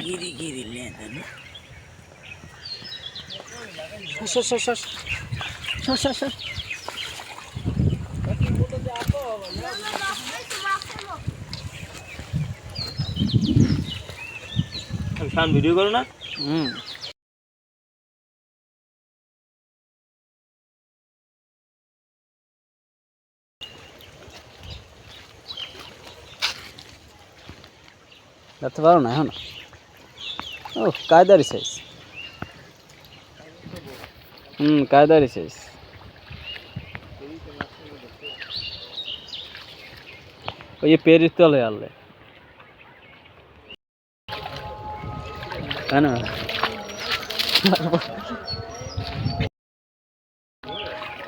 গিরি গিরি lane শান video করো না। দেখতে পারো না এখন। ও কায়দারি সাইজ। কায়দারি সাইজ। ওই যে পেরিস তলে আনলে কেন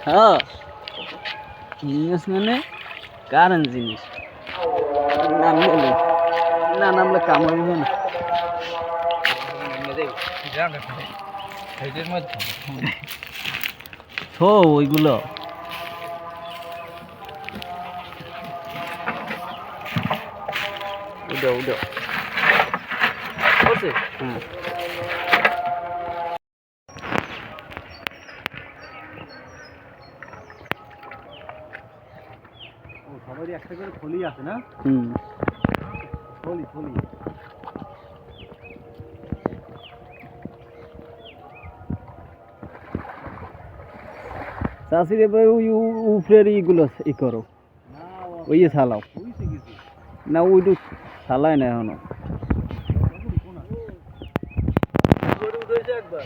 হ্যাঁ জিনিস মানে কারণ জিনিস নামলে না নামলে কামড় না তো ওইগুলো উঠো উঠো বলছে সবারই একটা করে থলি আছে না? থলি থলি চাষির এবার ওই উপরের ইগুলো ই করো ওই ছালাও না ওইটু ছালায় না এখনো একবার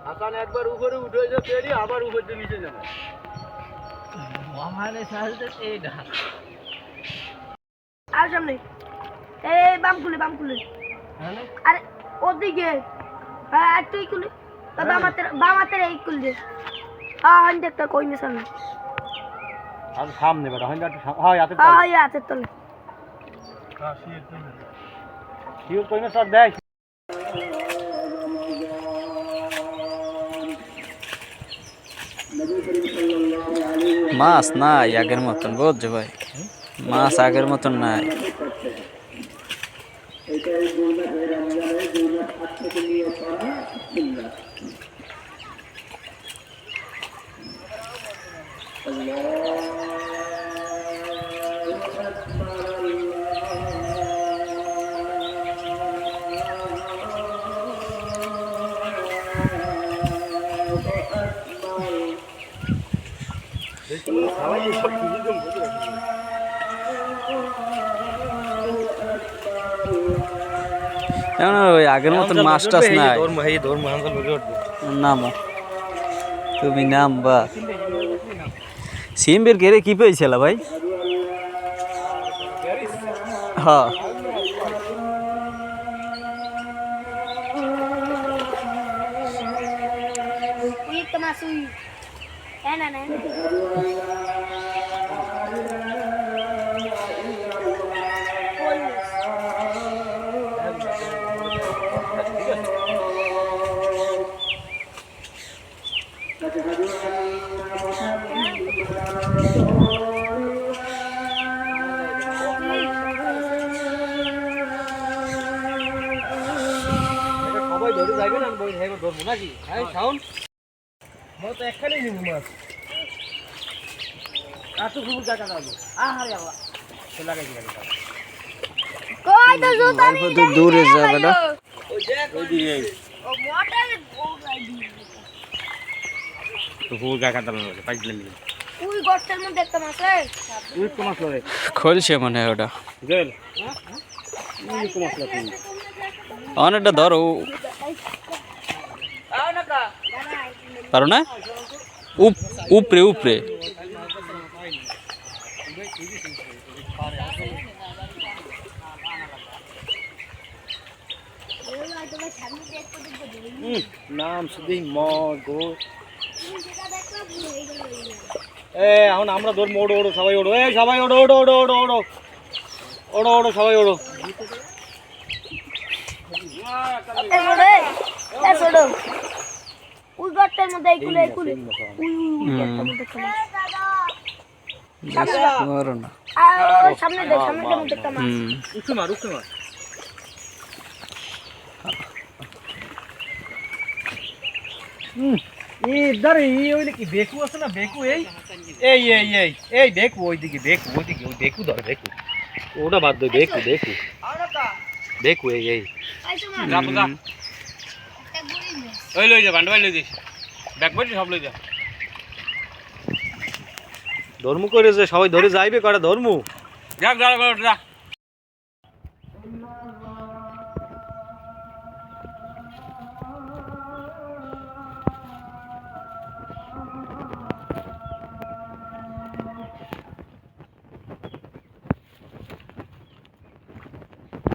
হাসান একবার উপরে উঠে পেরি আবার উপর দিয়ে নিচে যাবে আমার সাথে এইটা আর সামনে এই বাম খুলে আরে ওদিকে হ্যাঁ তুই খুলে বাম হাতের এই খুলে হ্যাঁ একটা কই না সামনে আর সামনে বেটা হয় হয় হাতে হ্যাঁ হাতের তলে শিওর কই না স্যার দেখ মাছ নাই আগের মতন বুঝছো ভাই মাছ আগের মতন নাই ওই আগের মতন মাছ টাছ নাই নামো তুমি নামবা সিম্বের ঘেরে কি পেয়েছিল ভাই হ্যাঁ ধরে যাইবে না বই হেগো ধরবো নাকি হ্যাঁ সাউন্ড মই তো একখানেই নিব মাছ আতো খুব জায়গা দাও আহারে আল্লাহ তো লাগাই দিলাম কই তো জুতা নি দূরে যাবে না ওই দেখ ওই দিকে ও মোটর গোগাই দি তো খুব জায়গা দাও পাইছিলেন ওই গর্তের মধ্যে একটা মাছ ওই তো মাছ লয় খলছে মনে হয় ওটা গেল ওই তো মাছ লয় অনেকটা ধরো পারো না উপরে উপরে নাম শুধুই মগো এখন আমরা ধরবো ওড়ো ওড়ো সবাই ওড়ো সবাই ওড়ো ওড়ো ওড়ো ওড়ো ওড়ো ওড়ো ওড়ো সবাই ওড়ো ওই গর্তের মধ্যে এই কুলে ওই গর্তের মধ্যে মারো না ওই সামনে দে সামনে দে মুখে মাছ উঠে মার উঠে মার ইধার এই ওইলে কি বেকু আছে না বেকু এই এই এই এই এই বেকু ওইদিকে ওই বেকু ধর বেকু ওটা বাদ দে বেকু বেকু বেকু এই এই যা বুঝা ওই লই যা বান্ডাই লই দিস ব্যাক বডি সব লই যা ধর্ম করে যে সবাই ধরে যাইবে কটা ধর্ম যা যা যা